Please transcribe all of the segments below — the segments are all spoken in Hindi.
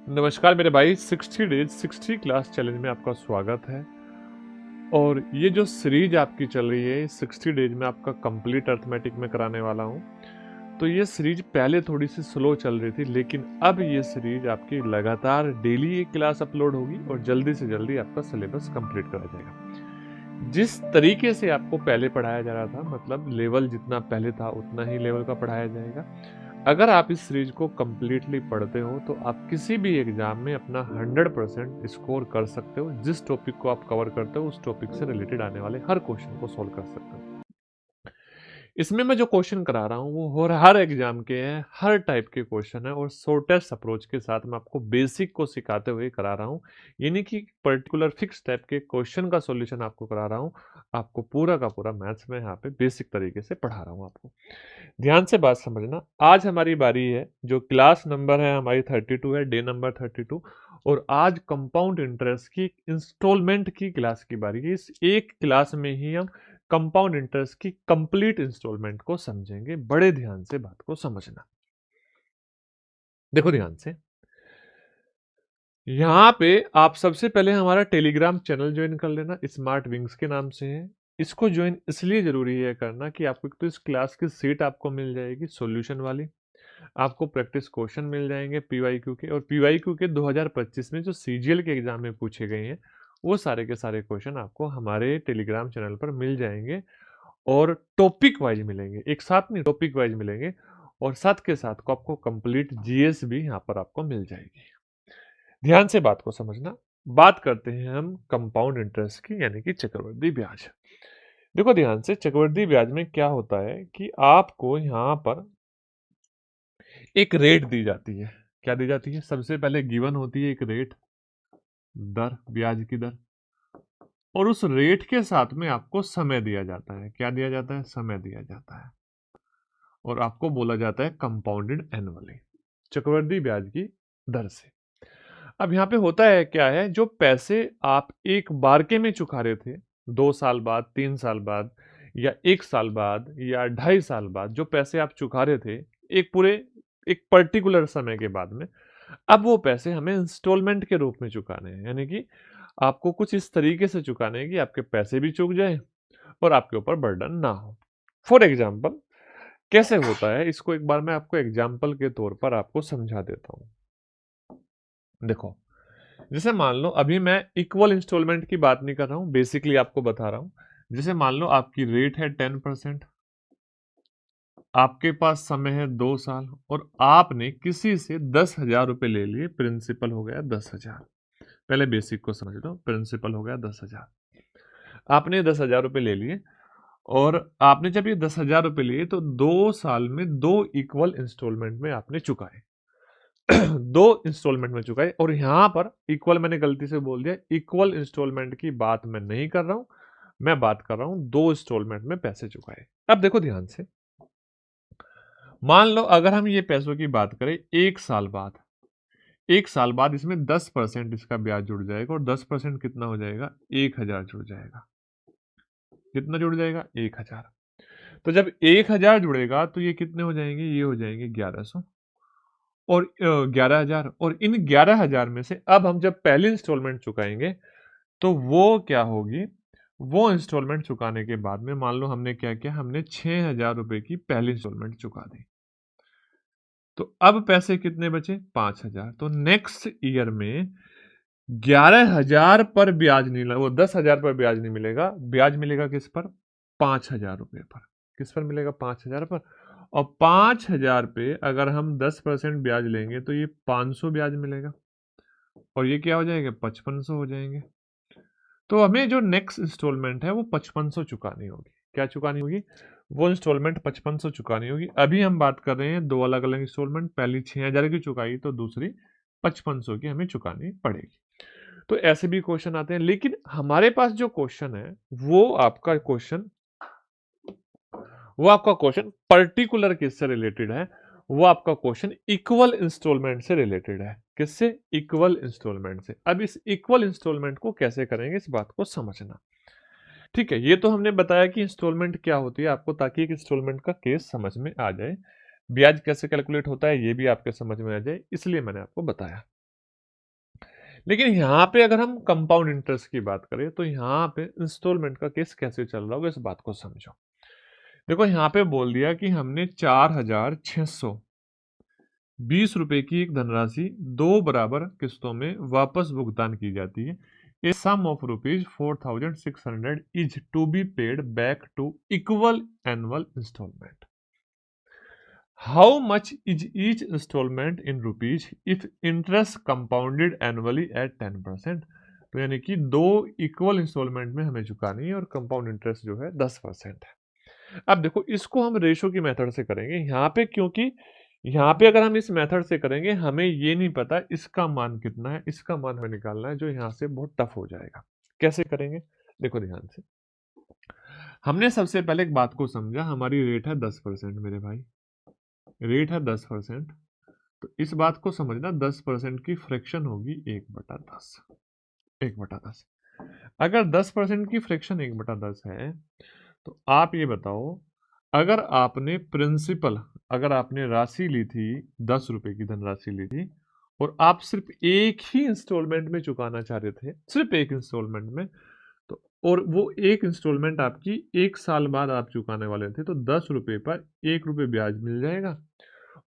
नमस्कार मेरे भाई, 60 डेज 60 क्लास चैलेंज में आपका स्वागत है। और ये जो सीरीज आपकी चल रही है 60 डेज में आपका कंप्लीट अर्थमेटिक में कराने वाला हूँ। तो ये सीरीज पहले थोड़ी सी स्लो चल रही थी, लेकिन अब ये सीरीज आपकी लगातार डेली एक क्लास अपलोड होगी और जल्दी से जल्दी आपका सिलेबस कंप्लीट करा जाएगा। जिस तरीके से आपको पहले पढ़ाया जा रहा था, मतलब लेवल जितना पहले था उतना ही लेवल का पढ़ाया जाएगा। अगर आप इस सीरीज को कंप्लीटली पढ़ते हो तो आप किसी भी एग्जाम में अपना 100% स्कोर कर सकते हो। जिस टॉपिक को आप कवर करते हो उस टॉपिक से रिलेटेड आने वाले हर क्वेश्चन को सॉल्व कर सकते हो। इसमें मैं जो क्वेश्चन करा रहा हूँ वो हर एग्जाम के हैं, हर टाइप के क्वेश्चन है और शॉर्टेस्ट अप्रोच के साथ मैं आपको बेसिक को सिखाते हुए करा रहा हूँ। यानी कि पर्टिकुलर फिक्स टाइप के क्वेश्चन का सॉल्यूशन आपको करा रहा हूँ। आपको पूरा का पूरा मैथ्स में यहाँ पे बेसिक तरीके से पढ़ा रहा हूँ आपको। ध्यान से बात समझना। आज हमारी बारी है, जो क्लास नंबर है हमारी 32 है, डे नंबर 32। और आज कंपाउंड इंटरेस्ट की इंस्टॉलमेंट की क्लास की बारी है। इस एक क्लास में ही हम कंपाउंड इंटरेस्ट की कंप्लीट इंस्टॉलमेंट को समझेंगे। बड़े ध्यान से बात को समझना। देखो ध्यान से, यहाँ पे आप सबसे पहले हमारा टेलीग्राम चैनल ज्वाइन कर लेना, स्मार्ट विंग्स के नाम से है। इसको ज्वाइन इसलिए जरूरी है करना कि आपको तो इस क्लास की सीट आपको मिल जाएगी सॉल्यूशन वाली। आपको प्रैक्टिस क्वेश्चन मिल जाएंगे पीवाईक्यू के, और पीवाईक्यू के 2025 में जो सीजीएल के एग्जाम में पूछे गए हैं वो सारे के सारे क्वेश्चन आपको हमारे टेलीग्राम चैनल पर मिल जाएंगे। और टॉपिक वाइज मिलेंगे, एक साथ नहीं, टॉपिक वाइज मिलेंगे। और साथ के साथ को आपको कंप्लीट जीएस भी यहाँ पर आपको मिल जाएगी। ध्यान से बात को समझना। बात करते हैं हम कंपाउंड इंटरेस्ट की, यानी कि चक्रवृद्धि ब्याज। देखो ध्यान से, चक्रवृद्धि ब्याज में क्या होता है कि आपको यहाँ पर एक रेट दी जाती है। क्या दी जाती है? सबसे पहले गिवन होती है एक रेट, दर, ब्याज की दर। और उस रेट के साथ में आपको समय दिया जाता है। क्या दिया जाता है? समय दिया जाता है। और आपको बोला जाता है कंपाउंडेड एनुअली, चक्रवृद्धि ब्याज की दर से। अब यहाँ पे होता है क्या है, जो पैसे आप एक बार के में चुका रहे थे, 2 साल बाद, 3 साल बाद, या 1 साल बाद, या 2.5 साल बाद, जो पैसे आप चुका रहे थे एक पूरे एक पर्टिकुलर समय के बाद में, अब वो पैसे हमें इंस्टॉलमेंट के रूप में चुकाने हैं। यानी कि आपको कुछ इस तरीके से चुकाने हैं कि आपके पैसे भी चुक जाए और आपके ऊपर बर्डन ना हो। फॉर एग्जाम्पल, कैसे होता है इसको एक बार मैं आपको एग्जाम्पल के तौर पर आपको समझा देता हूँ। देखो, जैसे मान लो, अभी मैं इक्वल इंस्टॉलमेंट की बात नहीं कर रहा हूं, बेसिकली आपको बता रहा हूं। जैसे मान लो आपकी रेट है 10%, आपके पास समय है 2 साल, और आपने किसी से 10,000 रुपए ले लिए। प्रिंसिपल हो गया 10,000। पहले बेसिक को समझ लो, प्रिंसिपल हो गया 10,000। आपने 10,000 रुपए ले लिए, और आपने जब ये 10,000 रुपए लिए तो 2 साल में 2 इक्वल इंस्टॉलमेंट में आपने चुकाए। 2 इंस्टॉलमेंट में चुकाए। और यहां पर इक्वल मैंने गलती से बोल दिया, इक्वल इंस्टॉलमेंट की बात मैं नहीं कर रहा हूं, मैं बात कर रहा हूं 2 इंस्टॉलमेंट में पैसे चुकाए। अब देखो ध्यान से, मान लो अगर हम ये पैसों की बात करें 1 साल बाद, 1 साल बाद इसमें 10% इसका ब्याज जुड़ जाएगा, और 10% कितना हो जाएगा? 1,000 जुड़ जाएगा। कितना जुड़ जाएगा? 1,000। तो जब 1,000 जुड़ेगा तो ये कितने हो जाएंगे? ये हो जाएंगे 1,100 और 11,000। और इन 11,000 में से अब हम जब पहली इंस्टॉलमेंट चुकाएंगे तो वो क्या होगी? वो इंस्टॉलमेंट चुकाने के बाद में मान लो हमने क्या किया, हमने 6,000 रुपए की पहली इंस्टॉलमेंट चुका दी। तो अब पैसे कितने बचे? 5,000। तो नेक्स्ट ईयर में 11,000 पर ब्याज नहीं, वो 10,000 पर ब्याज नहीं मिलेगा। ब्याज मिलेगा किस पर? 5,000 रुपए पर। किस पर मिलेगा? 5,000 पर। और 5,000 पे अगर हम 10% ब्याज लेंगे तो ये 500 ब्याज मिलेगा, और ये क्या हो जाएगा? 5500 हो जाएंगे। तो हमें जो नेक्स्ट इंस्टॉलमेंट है वो 5500 चुकानी होगी। क्या चुकानी होगी? वो इंस्टॉलमेंट 5500 चुकानी होगी। अभी हम बात कर रहे हैं दो अलग अलग इंस्टॉलमेंट, पहली 6,000 की चुकाई तो दूसरी 5500 की हमें चुकानी पड़ेगी। तो ऐसे भी क्वेश्चन आते हैं, लेकिन हमारे पास जो क्वेश्चन है वो आपका क्वेश्चन पर्टिकुलर किससे रिलेटेड है? वो आपका क्वेश्चन इक्वल इंस्टॉलमेंट से रिलेटेड है। किससे? इक्वल इंस्टॉलमेंट से। अब इस इक्वल इंस्टॉलमेंट को कैसे करेंगे, इस बात को समझना। ठीक है, ये तो हमने बताया कि इंस्टॉलमेंट क्या होती है आपको, ताकि एक इंस्टॉलमेंट का केस समझ में आ जाए। ब्याज कैसे कैलकुलेट होता है ये भी आपके समझ में आ जाए, इसलिए मैंने आपको बताया। लेकिन यहाँ पे अगर हम कंपाउंड इंटरेस्ट की बात करें तो यहाँ पे इंस्टॉलमेंट का केस कैसे चल रहा होगा, इस बात को समझो। देखो यहाँ पे बोल दिया कि हमने 4,620 रुपए की एक धनराशि 2 बराबर किस्तों में वापस भुगतान की जाती है। A sum of rupees 4,600 is to be paid back to equal annual installment. How much is each installment in rupees if interest compounded annually at 10%। तो यानी कि 2 इक्वल इंस्टॉलमेंट में हमें चुकानी है और कंपाउंड इंटरेस्ट जो है 10% है। अब देखो इसको हम रेशो की मेथड से करेंगे यहाँ पे, क्योंकि यहाँ पे अगर हम इस मेथड से करेंगे हमें ये नहीं पता इसका मान कितना है, इसका मान हमें निकालना है, जो यहाँ से बहुत टफ हो जाएगा। कैसे करेंगे, देखो ध्यान से। हमने सबसे पहले एक बात को समझा, हमारी रेट है 10% मेरे भाई, रेट है 10%। तो इस बात को समझना 10% की फ्रैक्शन होगी 1/10, 1/10। अगर 10% की फ्रैक्शन 1/10 है तो आप ये बताओ, अगर आपने प्रिंसिपल, अगर आपने राशि ली थी 10 रुपए की धनराशि ली थी और आप सिर्फ एक ही इंस्टॉलमेंट में चुकाना चाह रहे थे, सिर्फ एक इंस्टॉलमेंट में, तो और वो एक इंस्टॉलमेंट आपकी 1 साल बाद आप चुकाने वाले थे, तो 10 रुपए पर 1 रुपए ब्याज मिल जाएगा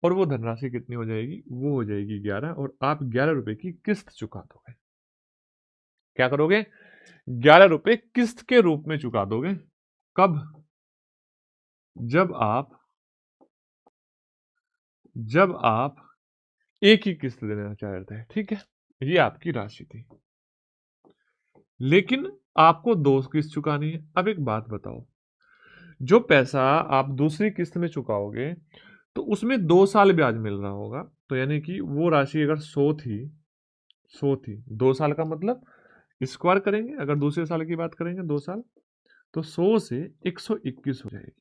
और वो धनराशि कितनी हो जाएगी, वो हो जाएगी 11, और आप 11 रुपए की किस्त चुका दोगे। क्या करोगे, 11 रुपए किस्त के रूप में चुका दोगे। कब, जब आप एक ही किस्त देना चाह रहे थे, ठीक है, ये आपकी राशि थी, लेकिन आपको 2 किस्त चुकानी है। अब एक बात बताओ, जो पैसा आप दूसरी किस्त में चुकाओगे तो उसमें 2 साल ब्याज मिल रहा होगा, तो यानी कि वो राशि अगर 100 थी 2 साल का मतलब स्क्वायर करेंगे, अगर दूसरे साल की बात करेंगे 2 साल, तो 100 से 121 हो जाएगी।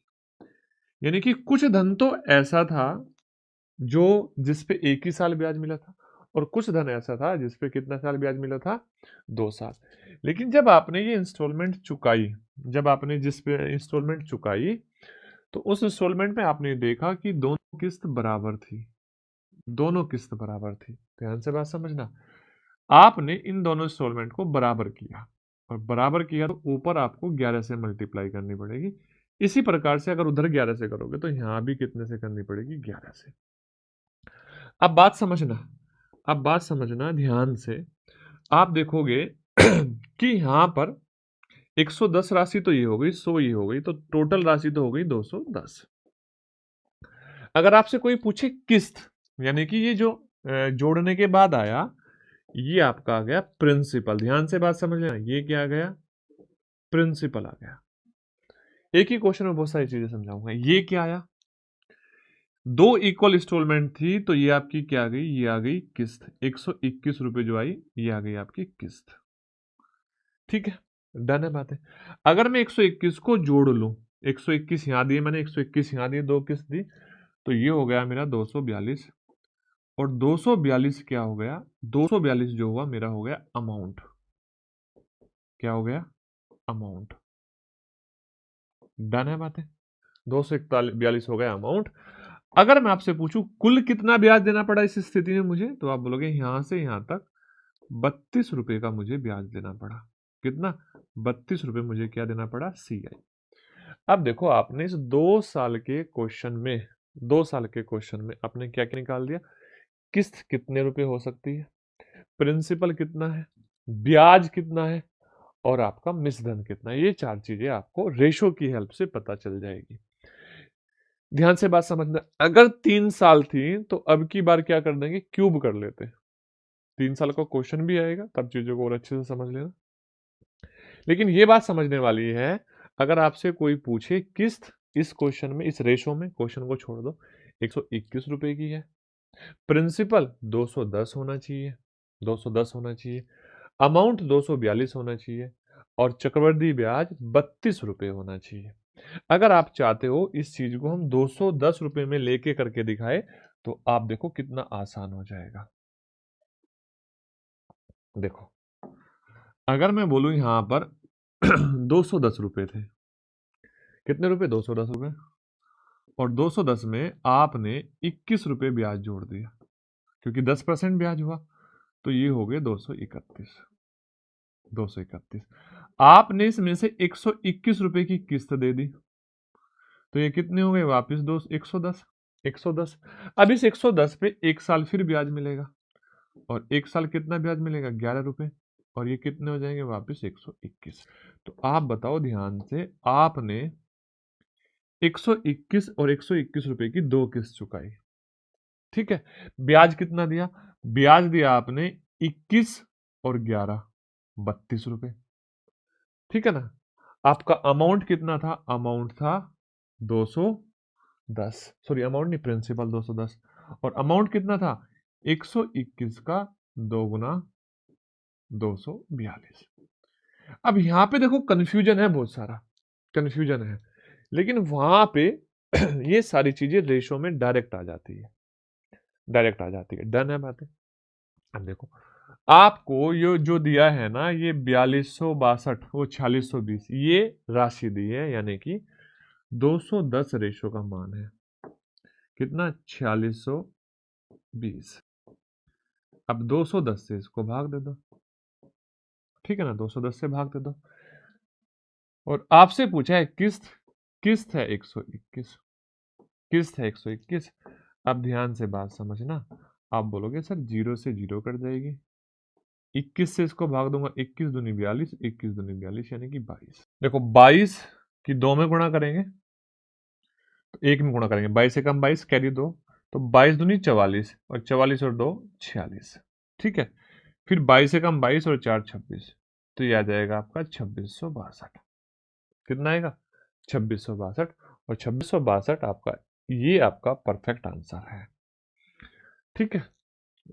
यानी कि कुछ धन तो ऐसा था जो जिसपे 1 ही साल ब्याज मिला था, और कुछ धन ऐसा था जिसपे कितना साल ब्याज मिला था, 2 साल। लेकिन जब आपने ये इंस्टॉलमेंट चुकाई, जब आपने जिस पे इंस्टॉलमेंट चुकाई, तो उस इंस्टॉलमेंट में आपने देखा कि दोनों किस्त बराबर थी, दोनों किस्त बराबर थी। ध्यान से बात समझना, आपने इन दोनों इंस्टॉलमेंट को बराबर किया, और बराबर किया तो ऊपर आपको 11 से मल्टीप्लाई करनी पड़ेगी। इसी प्रकार से अगर उधर 11 से करोगे तो यहां भी कितने से करनी पड़ेगी, 11 से। अब बात समझना, अब बात समझना ध्यान से। आप देखोगे कि यहां पर 110 राशि तो ये हो गई, 100 ये हो गई, तो टोटल राशि तो हो गई 210। अगर आपसे कोई पूछे किस्त, यानी कि ये जो जोड़ने के बाद आया, ये आपका आ गया प्रिंसिपल। ध्यान से बात समझ लेना, ये क्या आ गया, प्रिंसिपल आ गया। एक ही क्वेश्चन में बहुत सारी चीजें समझाऊंगा। ये क्या आया, 2 इक्वल इंस्टॉलमेंट थी, तो ये आपकी क्या आ गई, ये आ गई किस्त, 121 रुपए जो आई, ये आ गई आपकी किस्त। ठीक है, डन है बात है। अगर मैं 121 को जोड़ लूं, 121 यहां दिए मैंने, 121 यहां दिए, 2 किस्त दी, तो ये हो गया मेरा 242। और 242 क्या हो गया, 242 जो हुआ मेरा हो गया अमाउंट। क्या हो गया, अमाउंट। डन है बात है, 242 हो गया अमाउंट। अगर मैं आपसे पूछूं कुल कितना ब्याज देना पड़ा इस स्थिति में मुझे, तो आप बोलोगे यहां से यहां तक 32 रुपए का मुझे ब्याज देना पड़ा। कितना, 32 रुपए मुझे क्या देना पड़ा, CI। अब देखो आपने इस 2 साल के क्वेश्चन में, 2 साल के क्वेश्चन में आपने क्या क्या निकाल दिया, किस्त कितने रुपए हो सकती है, प्रिंसिपल कितना है, ब्याज कितना है, और आपका मिश्रधन कितना है। ये 4 चीजें आपको रेशो की हेल्प से पता चल जाएगी। ध्यान से बात समझना, अगर 3 साल थी तो अब की बार क्या कर देंगे, क्यूब कर लेते। 3 साल का क्वेश्चन भी आएगा तब चीजों को और अच्छे से समझ लेना। लेकिन ये बात समझने वाली है, अगर आपसे कोई पूछे किस्त इस क्वेश्चन में, इस रेशो में, क्वेश्चन को छोड़ दो, 121 रुपए की है, प्रिंसिपल 210 होना चाहिए, 210 होना चाहिए, अमाउंट 242 होना चाहिए, और चक्रवृद्धि ब्याज 32 रुपए होना चाहिए। अगर आप चाहते हो इस चीज को हम 210 रुपए में लेके करके दिखाए, तो आप देखो कितना आसान हो जाएगा। देखो अगर मैं बोलूं यहां पर 210 रुपए थे, कितने रुपए, 210 रुपए, और 210 में आपने 21 रुपए ब्याज जोड़ दिया, क्योंकि 10% ब्याज हुआ, तो ये हो गए 231। 231 आपने इसमें से 121 रुपए की किस्त दे दी, तो ये कितने हो गए वापिस 110। 110 अब इस 110 पे एक साल फिर ब्याज मिलेगा, और एक साल कितना ब्याज मिलेगा 11 रुपए, और ये कितने हो जाएंगे वापिस 121। तो आप बताओ ध्यान से, आपने 121 और 121 रुपए की दो किस्त चुकाई, ठीक है। ब्याज कितना दिया, ब्याज दिया आपने 21 और 11 32 रुपए, ठीक है ना। आपका अमाउंट कितना था, अमाउंट था 210, सॉरी अमाउंट नहीं, प्रिंसिपल 210, और अमाउंट कितना था 121 का 2 गुना 242। अब यहां पे देखो कंफ्यूजन है, बहुत सारा कंफ्यूजन है, लेकिन वहां पे ये सारी चीजें रेशो में डायरेक्ट आ जाती है, डायरेक्ट आ जाती है। डन है बातें। अब देखो आपको ये जो दिया है ना, ये 4262 वो 4620 ये राशि दी है, यानी कि 210 रेशो का मान है कितना 4620। अब 210 से इसको भाग दे दो, ठीक है ना, 210 से भाग दे दो। और आपसे पूछा है किस्त, किस्त है 121, किस्त है 121। अब ध्यान से बात समझना, आप बोलोगे सर जीरो से जीरो कट जाएगी, 21 से इसको भाग दूंगा, 21 दूनी 42, 21 दूनी 42 यानी कि 22। देखो 22 की 2 में गुणा करेंगे तो 1 में गुणा करेंगे, 22 से कम 22 कैरी 2, तो 22 दूनी 44, और 44 और 2 46, ठीक है। फिर 22 से कम 22 और 4 26, तो ये आ जाएगा आपका 2662। कितना आएगा 2662, और 2662 आपका, ये आपका परफेक्ट आंसर है, ठीक है।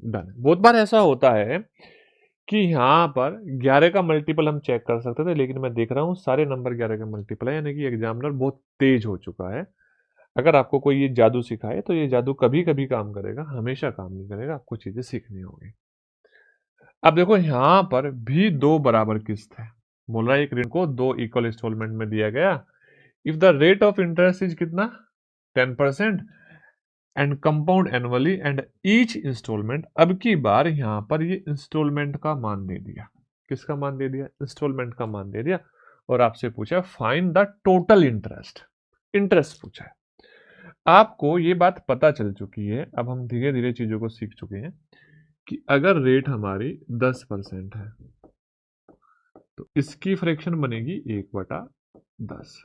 डन। बहुत बार ऐसा होता है कि यहाँ पर 11 का मल्टीपल हम चेक कर सकते थे, लेकिन मैं देख रहा हूँ सारे नंबर 11 का मल्टीपल है, यानी कि एग्जामिनर बहुत तेज हो चुका है। अगर आपको कोई ये जादू सिखाए तो ये जादू कभी कभी काम करेगा, हमेशा काम नहीं करेगा, आपको चीजें सीखनी होगी। अब देखो यहां पर भी दो बराबर किस्त है, बोल रहा है एक ऋण को दो इक्वल इंस्टॉलमेंट में दिया गया, if the rate of interest is कितना 10% and compound annually and each instalment. अब की बार यहां पर ये इंस्टॉलमेंट का मान दे दिया, किसका मान दे दिया, इंस्टॉलमेंट का मान दे दिया, और आपसे पूछा find the total interest, interest पूछा है। आपको ये बात पता चल चुकी है, अब हम धीरे धीरे चीजों को सीख चुके हैं कि अगर रेट हमारी 10% है तो इसकी फ्रैक्शन बनेगी 1/10।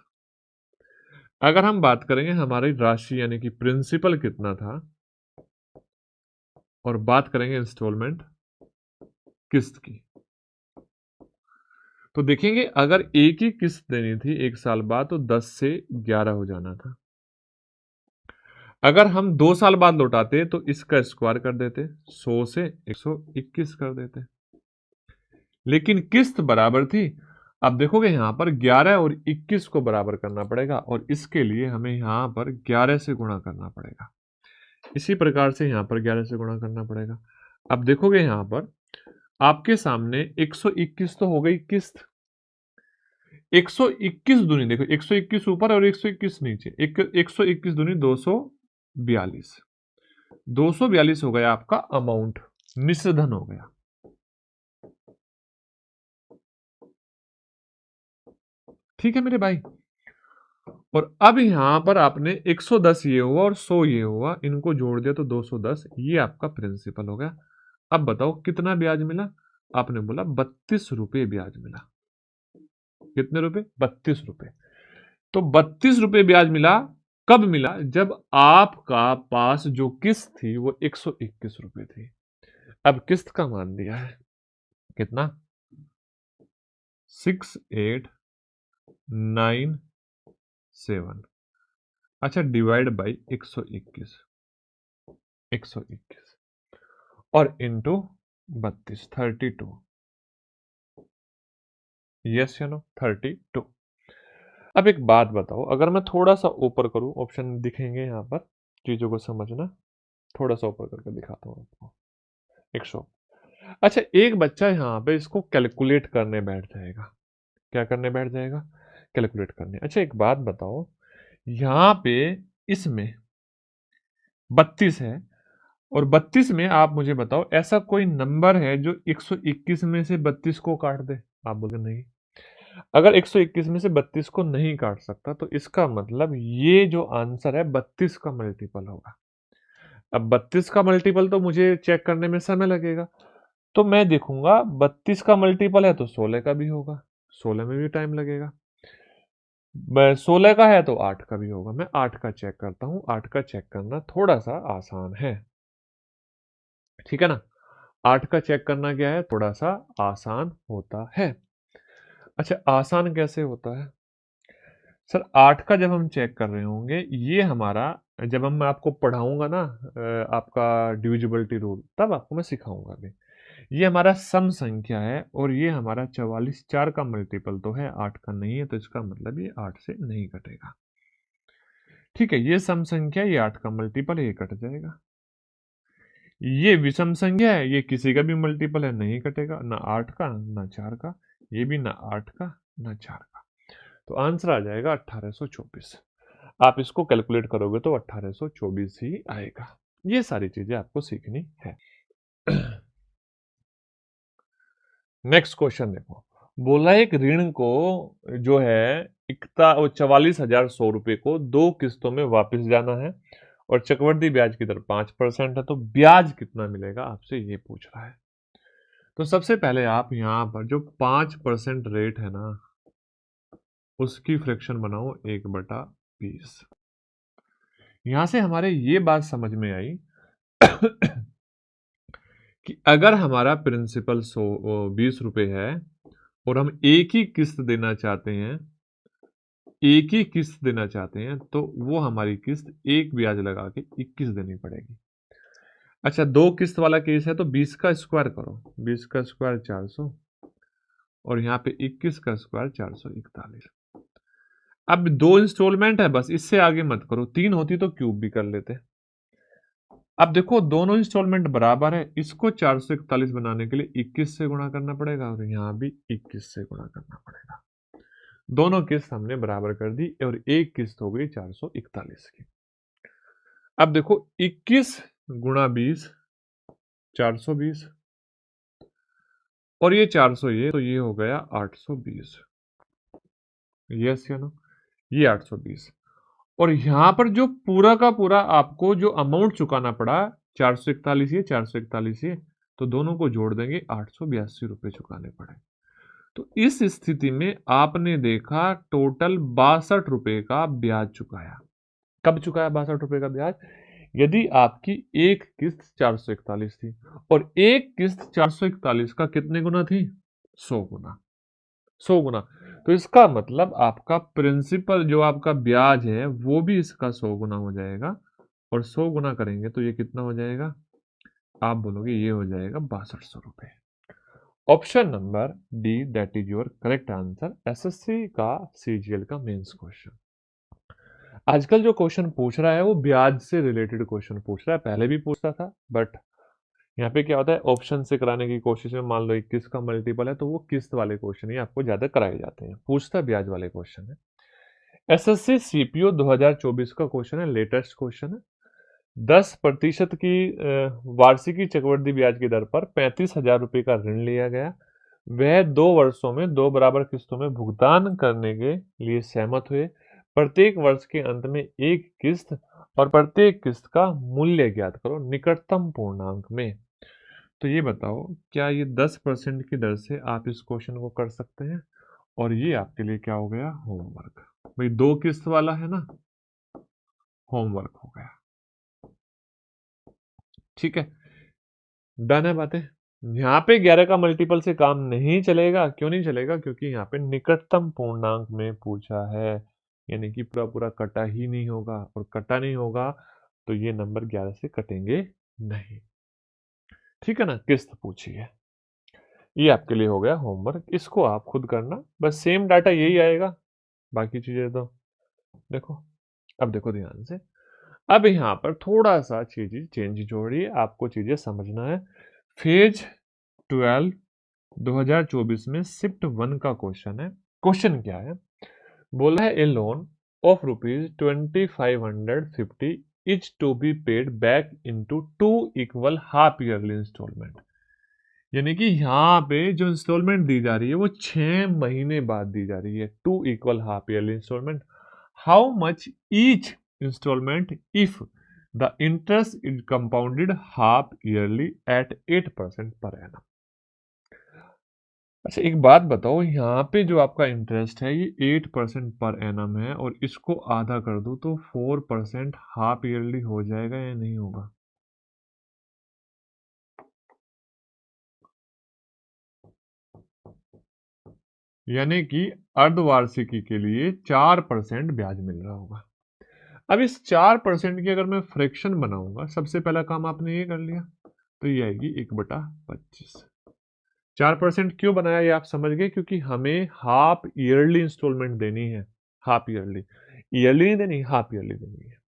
अगर हम बात करेंगे हमारी राशि यानी कि प्रिंसिपल कितना था, और बात करेंगे इंस्टॉलमेंट किस्त की, तो देखेंगे अगर एक ही किस्त देनी थी एक साल बाद तो 10 से 11 हो जाना था। अगर हम 2 साल बाद लौटाते तो इसका स्क्वायर कर देते, 100 से 121 कर देते, लेकिन किस्त बराबर थी। अब देखोगे यहां पर 11 और 21 को बराबर करना पड़ेगा, और इसके लिए हमें यहां पर 11 से गुणा करना पड़ेगा, इसी प्रकार से यहां पर 11 से गुणा करना पड़ेगा। अब देखोगे यहां पर आपके सामने 121 तो हो गई किस्त, 121 दूनी देखो 121 ऊपर और 121 नीचे, 121 दूनी 242, 242 हो गया आपका अमाउंट, मिश्रधन हो गया, ठीक है मेरे भाई। और अब यहां पर आपने 110 ये हुआ और 100 ये हुआ, इनको जोड़ दिया तो 210, ये आपका प्रिंसिपल हो गया। अब बताओ कितना ब्याज मिला, आपने बोला 32 रुपए ब्याज मिला, कितने रुपए 32 रुपए। तो 32 रुपए ब्याज मिला, कब मिला, जब आपका पास जो किस्त थी वो 121 रुपए थी। अब किस्त का मान दिया है कितना 6897, अच्छा डिवाइड बाई 121, 121 और इंटू 32, 32, यस या नो 32। अब एक बात बताओ, अगर मैं थोड़ा सा ऊपर करूं, ऑप्शन दिखेंगे यहां पर, चीजों को समझना, थोड़ा सा ऊपर करके दिखाता हूं आपको 100। अच्छा एक बच्चा यहाँ पे इसको कैलकुलेट करने बैठ जाएगा, क्या करने बैठ जाएगा, कैलकुलेट करने। अच्छा एक बात बताओ, यहाँ पे इसमें 32 है, और 32 में आप मुझे बताओ ऐसा कोई नंबर है जो 121 में से 32 को काट दे? आप बोलोगे नहीं। अगर 121 में से 32 को नहीं काट सकता तो इसका मतलब ये जो आंसर है 32 का मल्टीपल होगा। अब 32 का मल्टीपल तो मुझे चेक करने में समय लगेगा, तो मैं देखूंगा 32 का मल्टीपल है तो 16 का भी होगा, 16 में भी टाइम लगेगा। 16 का है तो 8 का भी होगा। मैं 8 का चेक करता हूं। 8 का चेक करना थोड़ा सा आसान है, ठीक है ना। 8 का चेक करना क्या है, थोड़ा सा आसान होता है। अच्छा, आसान कैसे होता है सर? 8 का जब हम चेक कर रहे होंगे, ये हमारा, जब हम मैं आपको पढ़ाऊंगा ना आपका डिविजिबिलिटी रूल, तब आपको मैं सिखाऊंगा भी। ये हमारा सम संख्या है और ये हमारा 44, 4 का मल्टीपल तो है, 8 का नहीं है, तो इसका मतलब ये 8 से नहीं कटेगा। ठीक है, ये सम संख्या, ये 8 का मल्टीपल है, ये कट जाएगा। ये विषम संख्या है, ये किसी का भी मल्टीपल है, नहीं कटेगा, ना 8 का ना 4 का, ये भी ना 8 का ना 4 का। तो आंसर आ जाएगा 1824। आप इसको कैलकुलेट करोगे तो 1824 ही आएगा। ये सारी चीजें आपको सीखनी है। नेक्स्ट क्वेश्चन देखो, बोला एक ऋण को जो है 44,100 रुपए को 2 किस्तों में वापस जाना है और चक्रवृद्धि ब्याज की दर 5% है, तो ब्याज कितना मिलेगा, आपसे ये पूछ रहा है। तो सबसे पहले आप यहाँ पर जो 5% रेट है ना, उसकी फ्रैक्शन बनाओ 1/20। यहां से हमारे ये बात समझ में आई कि अगर हमारा प्रिंसिपल 20 रुपए है और हम एक ही किस्त देना चाहते हैं, एक ही किस्त देना चाहते हैं, तो वो हमारी किस्त एक ब्याज लगा के 21 देनी पड़ेगी। अच्छा, 2 किस्त वाला केस है तो 20 का स्क्वायर करो, 20 का स्क्वायर 400 और यहाँ पे 21 का स्क्वायर 441। अब 2 इंस्टॉलमेंट है बस, इससे आगे मत करो। 3 होती तो क्यूब भी कर लेते। अब देखो दोनों इंस्टॉलमेंट बराबर है, इसको 441 बनाने के लिए 21 से गुणा करना पड़ेगा और यहाँ भी 21 से गुणा करना पड़ेगा। दोनों किस्त हमने बराबर कर दी और एक किस्त हो गई 441 की। अब देखो 21 गुणा 20 420 और ये 400, ये तो ये हो गया 820। यस या नो, ये 820। और यहां पर जो पूरा का पूरा आपको जो अमाउंट चुकाना पड़ा 441, ये 441, ये तो दोनों को जोड़ देंगे 882 रुपए चुकाने पड़े। तो इस स्थिति में आपने देखा टोटल 62 रुपए का ब्याज चुकाया। कब चुकाया 62 रुपए का ब्याज? यदि आपकी एक किस्त 441 थी और एक किस्त 441 का कितने गुना थी? 100 गुना। 100 गुना। तो इसका मतलब आपका प्रिंसिपल जो आपका ब्याज है वो भी इसका 100 गुना हो जाएगा और 100 गुना करेंगे तो ये कितना हो जाएगा? आप बोलोगे ये हो जाएगा 6200 रुपए। Option number D that is your correct answer, SSC का सीजीएल का मेंस क्वेश्चन। आजकल जो क्वेश्चन पूछ रहा है वो ब्याज से रिलेटेड क्वेश्चन पूछ रहा है, पहले भी पूछता था, बट यहाँ पे क्या होता है ऑप्शन से कराने की कोशिश में, मान लो 21 का मल्टीपल है तो वो किस्त वाले क्वेश्चन ही आपको ज्यादा कराए जाते हैं, पूछता ब्याज वाले क्वेश्चन है। एसएससी सीपीओ 2024 का क्वेश्चन है, लेटेस्ट क्वेश्चन है। 10% की वार्षिकी चक्रवृद्धि ब्याज की दर पर 35,000 रुपए का ऋण लिया गया। वह 2 वर्षों में 2 बराबर किस्तों में भुगतान करने के लिए सहमत हुए। प्रत्येक वर्ष के अंत में एक किस्त और प्रत्येक किस्त का मूल्य ज्ञात करो निकटतम पूर्णांक में। तो ये बताओ क्या ये 10% की दर से आप इस क्वेश्चन को कर सकते हैं? और ये आपके लिए क्या हो गया? होमवर्क। भाई 2 किस्त वाला है ना, होमवर्क हो गया। ठीक है, डन है बातें। यहाँ पे 11 का मल्टीपल से काम नहीं चलेगा। क्यों नहीं चलेगा? क्योंकि यहाँ पे निकटतम पूर्णांक में पूछा है, यानी कि पूरा पूरा कटा ही नहीं होगा, और कटा नहीं होगा तो ये नंबर 11 से कटेंगे नहीं। ठीक है ना, किस्त पूछी है। ये आपके लिए हो गया होमवर्क, इसको आप खुद करना, बस सेम डाटा यही आएगा, बाकी चीजें तो देखो। अब देखो ध्यान से, अब यहाँ पर थोड़ा सा चीज चेंज जोड़िए, आपको चीजें समझना है। फेज 12 2024 में शिफ्ट 1 का क्वेश्चन है। क्वेश्चन क्या है? बोला है a loan of ₹2550 is to be paid back into 2 equal half yearly installment. यानी कि यहाँ पे जो इंस्टॉलमेंट दी जा रही है वो 6 महीने बाद दी जा रही है, 2 equal half yearly instalment. How much each instalment if the interest is compounded half yearly at 8% per annum. अच्छा एक बात बताओ, यहाँ पे जो आपका इंटरेस्ट है ये 8% पर एनम है और इसको आधा कर दो तो 4% हाफ ईयरली हो जाएगा या नहीं होगा? यानी कि अर्धवार्षिकी के लिए 4% ब्याज मिल रहा होगा। अब इस 4% की अगर मैं फ्रैक्शन बनाऊंगा, सबसे पहला काम आपने ये कर लिया, तो ये आएगी 1/25। 4% क्यों बनाया ये आप समझ गए, क्योंकि हमें हाफ ईयरली इंस्टॉलमेंट देनी है। हाफ ईयरली, ईयरली नहीं देनी, हाफ ईयरली देनी है।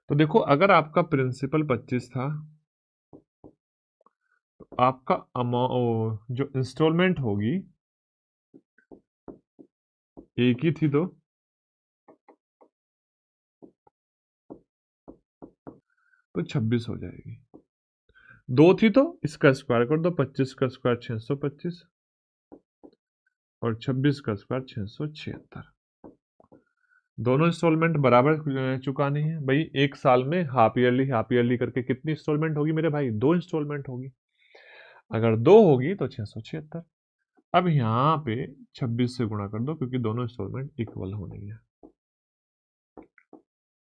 तो देखो अगर आपका प्रिंसिपल 25 था तो आपका जो इंस्टॉलमेंट होगी एक ही थी तो 26 हो जाएगी। 2 थी तो इसका स्क्वायर कर दो, 25 का स्क्वायर 625 और 26 का स्क्वायर 676। दोनों इंस्टॉलमेंट बराबर चुकानी है भाई। एक साल में हाफ ईयरली करके कितनी इंस्टॉलमेंट होगी मेरे भाई? 2 इंस्टॉलमेंट होगी। अगर 2 होगी तो 676। अब यहाँ पे 26 से गुणा कर दो क्योंकि दोनों इंस्टॉलमेंट इक्वल होनी है।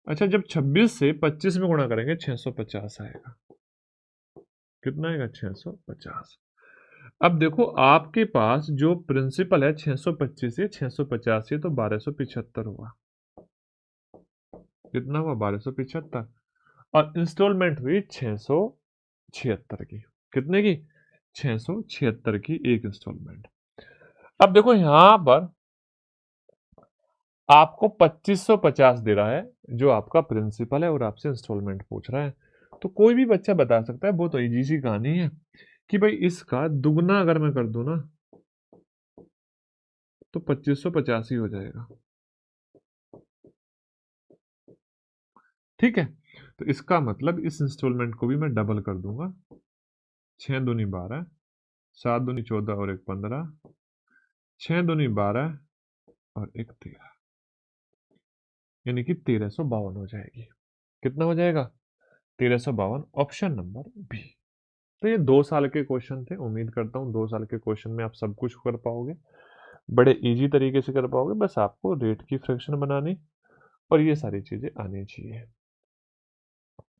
अच्छा जब 26 से 25 में गुणा करेंगे 650 आएगा। कितना आएगा? 650। अब देखो आपके पास जो प्रिंसिपल है 625 से 650 से तो 1275 हुआ। कितना हुआ? 1275। और इंस्टॉलमेंट हुई 676 की। कितने की? 676 की एक इंस्टॉलमेंट। अब देखो यहां पर आपको 2550 दे रहा है जो आपका प्रिंसिपल है और आपसे इंस्टॉलमेंट पूछ रहा है। तो कोई भी बच्चा बता सकता है, वो तो इजी सी कहानी है कि भाई इसका दुगना अगर मैं कर दूं ना तो 2550 ही हो जाएगा। ठीक है, तो इसका मतलब इस इंस्टॉलमेंट को भी मैं डबल कर दूंगा। 6 दूनी 12, 7 दूनी 14 और 1 15, 6 दूनी 12 और 1 13, यानी कि 1352 हो जाएगी। कितना हो जाएगा? 1352, ऑप्शन नंबर बी। तो ये 2 साल के क्वेश्चन थे। उम्मीद करता हूँ 2 साल के क्वेश्चन में आप सब कुछ कर पाओगे, बड़े इजी तरीके से कर पाओगे। बस आपको रेट की फ्रैक्शन बनानी और ये सारी चीजें आनी चाहिए।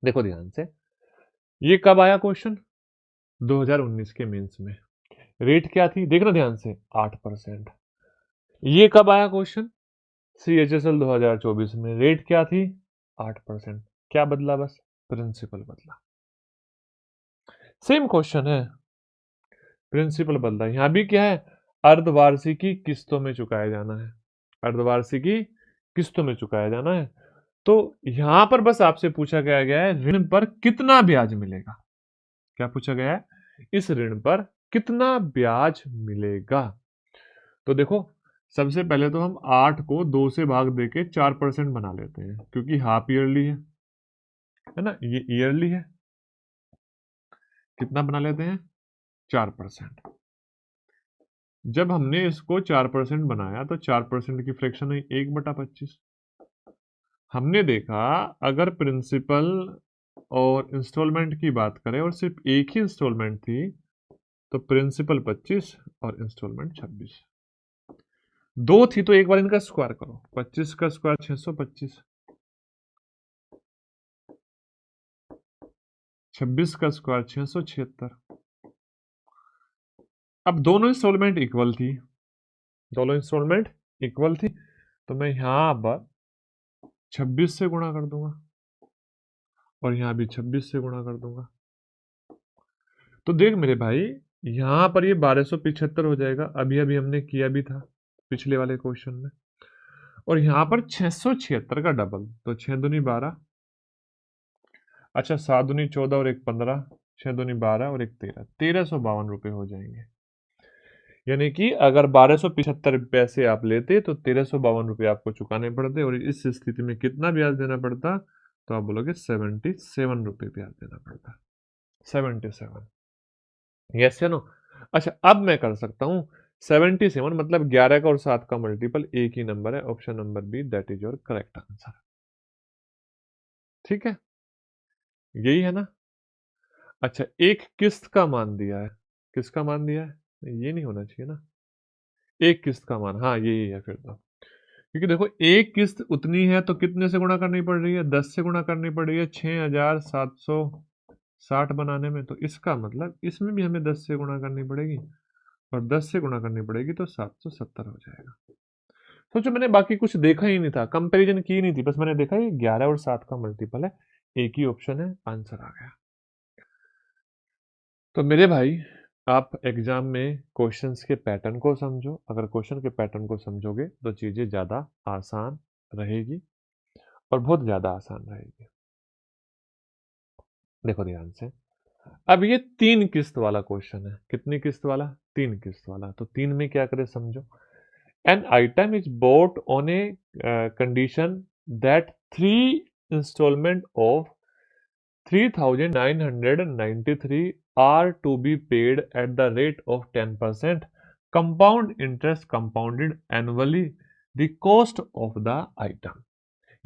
देखो ध्यान से, ये कब आया क्वेश्चन? 2019 के मेंस में। रेट क्या थी देखना ध्यान से, 8%। ये कब आया क्वेश्चन? CHSL 2024 में। रेट क्या थी? 8%। क्या बदला? बस प्रिंसिपल बदला। सेम क्वेश्चन है, प्रिंसिपल बदला। यहां भी क्या है? अर्धवार्षिकी किस्तों में चुकाया जाना है। अर्धवार्षिकी किस्तों में चुकाया जाना है। तो यहां पर बस आपसे पूछा गया है ऋण पर कितना ब्याज मिलेगा। क्या पूछा गया है? इस ऋण पर कितना ब्याज मिलेगा। तो देखो सबसे पहले तो हम 8 को 2 से भाग देके 4% बना लेते हैं क्योंकि हाफ ईयरली है ना, ये ईयरली है। कितना बना लेते हैं? 4%। जब हमने इसको 4% बनाया तो 4% की फ्रैक्शन हुई 1/25। हमने देखा अगर प्रिंसिपल और इंस्टॉलमेंट की बात करें और सिर्फ एक ही इंस्टॉलमेंट थी तो प्रिंसिपल 25 और इंस्टॉलमेंट 26। 2 थी तो एक बार इनका स्क्वायर करो, 25 का स्क्वायर 625, 26 का स्क्वायर 676। अब दोनों इंस्टॉलमेंट इक्वल थी, दोनों इंस्टॉलमेंट इक्वल थी, तो मैं यहां पर 26 से गुणा कर दूंगा और यहां भी 26 से गुणा कर दूंगा। तो देख मेरे भाई यहां पर ये 1275 हो जाएगा, अभी अभी हमने किया भी था पिछले वाले क्वेश्चन में। और यहां पर 676 का डबल, तो 6 दूनी 12, अच्छा 7 दूनी 14 और 1 15, 6 दूनी 12 और 1 13, 1352 रुपए हो जाएंगे। यानी कि अगर 1275 पैसे आप लेते तो 1352 रुपए आपको चुकाने पड़ते और इस स्थिति में कितना ब्याज देना पड़ता? तो आप बोलोगे 77 रुपये ब्याज देना पड़ता है। 77, यस या नो? अच्छा, अब मैं कर सकता हूँ 77 मतलब 11 का और 7 का मल्टीपल एक ही नंबर है। Option number B, that is your correct answer. ठीक है, यही है ना? अच्छा, एक किस्त का मान दिया है। किसका मान दिया है? ये नहीं होना चाहिए ना। एक किस्त का मान, हाँ यही है फिर तो। क्योंकि देखो, एक किस्त उतनी है तो कितने से गुणा करनी पड़ रही है? 10 से गुणा करनी पड़ रही है 6760 बनाने में। तो इसका मतलब इसमें भी हमें 10 से गुणा करनी पड़ेगी, और 10 से गुणा करनी पड़ेगी तो 770 हो जाएगा। सोचो, मैंने बाकी कुछ देखा ही नहीं था, कंपैरिजन की ही नहीं थी, बस मैंने देखा ये 11 और 7 का मल्टीपल है, एक ही ऑप्शन है, आंसर आ गया। तो मेरे भाई, आप एग्जाम में क्वेश्चंस के पैटर्न को समझो। अगर क्वेश्चन के पैटर्न को समझोगे तो चीजें ज्यादा आसान रहेगी, और बहुत ज्यादा आसान रहेगी। देखो ध्यान से, अब ये 3 किस्त वाला क्वेश्चन है। कितनी किस्त वाला? 3 किस्त वाला। तो 3 में क्या करें समझो। An item is bought on a condition that 3 instalment of 3993 are to be paid at the rate of 10% compound interest compounded annually the cost of the item।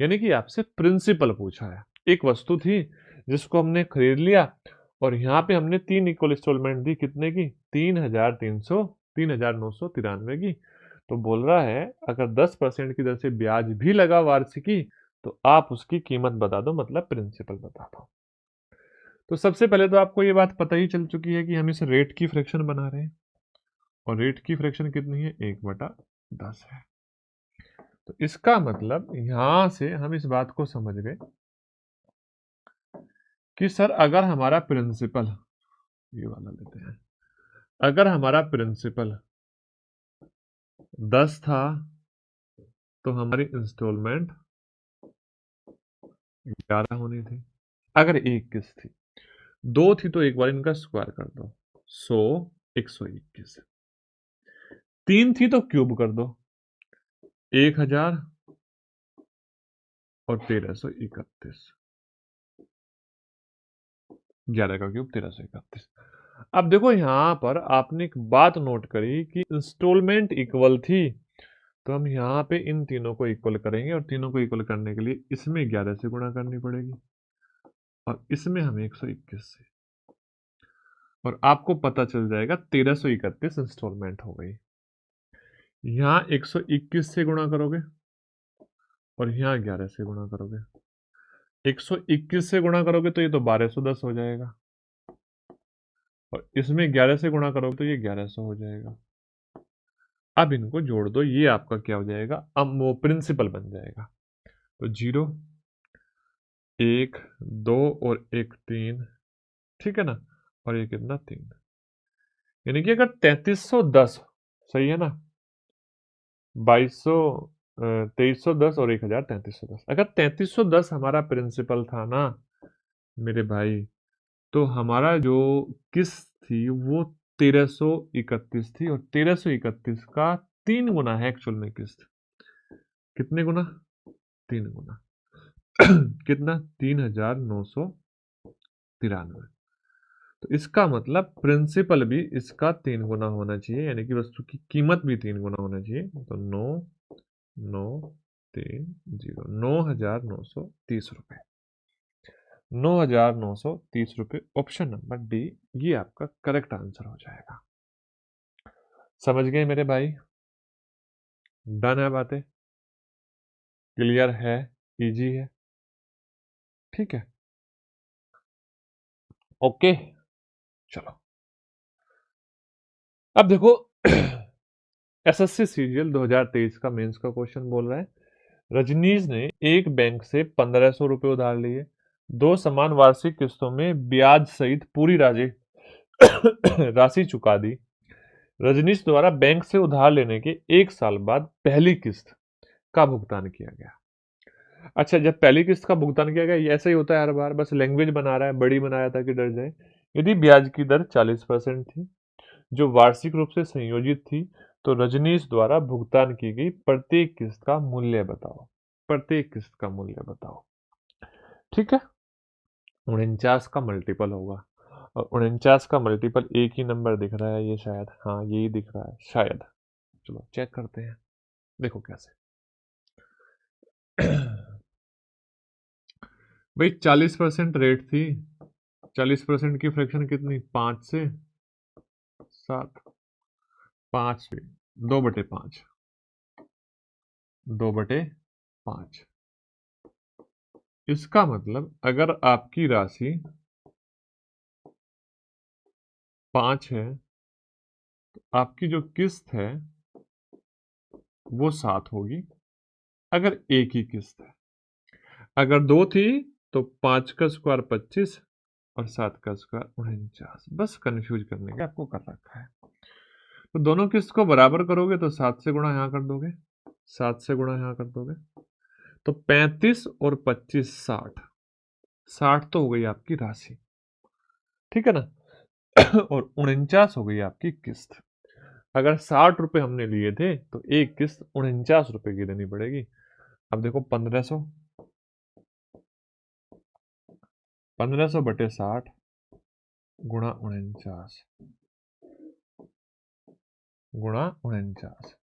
यानी कि आपसे प्रिंसिपल पूछा है। एक वस्तु थी जिसको हमने खरीद लिया, और यहाँ पे हमने 3 इक्वल इंस्टॉलमेंट दी। कितने की? 3993 की। तो बोल रहा है अगर 10% की दर से ब्याज भी लगा वार्षिकी, तो आप उसकी कीमत बता दो, मतलब प्रिंसिपल बता दो। तो सबसे पहले तो आपको ये बात पता ही चल चुकी है कि हम इस रेट की फ्रैक्शन बना रहे हैं, और रेट की फ्रैक्शन कितनी है? 1/10 है। तो इसका मतलब यहां से हम इस बात को समझ गए कि सर, अगर हमारा प्रिंसिपल, ये वाला लेते हैं, अगर हमारा प्रिंसिपल 10 था तो हमारी इंस्टॉलमेंट 11 होनी थी। अगर एक किस्त थी, 2 थी तो एक बार इनका स्क्वायर कर दो, 100 121। 3 थी तो क्यूब कर दो, 1000 और 1331। 11 का क्यूब 1331। अब देखो, यहां पर आपने एक बात नोट करी कि इंस्टॉलमेंट इक्वल थी, तो हम यहाँ पे इन तीनों को इक्वल करेंगे, और तीनों को इक्वल करने के लिए इसमें 11 से गुणा करनी पड़ेगी, और इसमें हमें 121 से, और आपको पता चल जाएगा 1331 इंस्टॉलमेंट हो गई। यहाँ 121 से गुणा करोगे, और यहाँ 11 से गुणा करोगे। 121 से गुणा करोगे तो ये तो 1210 हो जाएगा, और इसमें 11 से गुणा करोगे तो ये 1100 हो जाएगा। अब इनको जोड़ दो, ये आपका क्या हो जाएगा? अब वो प्रिंसिपल बन जाएगा। तो 0 1 2 और 1 3, ठीक है ना? और ये कितना? 3। यानी कि अगर 3310, सही है ना? 2200, 2310 और 1000, 3310। अगर 3310 हमारा प्रिंसिपल था ना मेरे भाई, तो हमारा जो किस्त थी वो 1331 थी, और 1331 का 3 गुना है एक्चुअल में किस्त। कितने गुना? 3 गुना। कितना? 3993। तो इसका मतलब प्रिंसिपल भी इसका 3 गुना होना चाहिए, यानी कि वस्तु की कीमत भी 3 गुना होना चाहिए। तो 9,930, 9,930 रुपये। 9,930 रुपये, ऑप्शन नंबर डी, ये आपका करेक्ट आंसर हो जाएगा। समझ गए मेरे भाई? डन है बातें? क्लियर है? इजी है? ठीक है, ओके। चलो, अब देखो, एसएससी सीजीएल 2023 का मेंस का क्वेश्चन बोल रहा है, रजनीश ने एक बैंक से 1500 रुपये उधार लिए, 2 समान वार्षिक किस्तों में ब्याज सहित पूरी राशि राशि चुका दी। रजनीश द्वारा बैंक से उधार लेने के 1 साल बाद पहली किस्त का भुगतान किया गया। अच्छा, जब पहली किस्त का भुगतान किया गया, ये ऐसा ही होता है हर बार, बस लैंग्वेज बना रहा है, बड़ी बनाया था कि डर जाए। यदि ब्याज की दर 40% थी, जो वार्षिक रूप से संयोजित थी, तो रजनीश द्वारा भुगतान की गई प्रत्येक किस्त का मूल्य बताओ। प्रत्येक किस्त का मूल्य बताओ। ठीक है, 49 का मल्टीपल होगा, और 49 का मल्टीपल एक ही नंबर दिख रहा है, ये शायद, हाँ यही दिख रहा है शायद। चलो चेक करते हैं, देखो कैसे। भाई 40% रेट थी, 40% की फ्रैक्शन कितनी, 5 से 7, 5 2/5, 2/5। इसका मतलब अगर आपकी राशि 5 है, तो आपकी जो किस्त है वो 7 होगी, अगर एक ही किस्त है। अगर 2 थी तो 5 का स्क्वायर 25 और 7 का स्क्वायर 49। बस कंफ्यूज करने के आपको कर रखा है। तो दोनों किस्त को बराबर करोगे तो 7 से गुणा यहाँ कर दोगे, 7 से गुणा यहाँ कर दोगे, तो 35 और 25 60, 60 तो हो गई आपकी राशि, ठीक है ना। और 49 हो गई आपकी किस्त। अगर 60 रुपए हमने लिए थे तो एक किस्त 49 रुपए की देनी पड़ेगी। अब देखो 1500, 1500 बटे 60 गुणा 49 गुणा 49।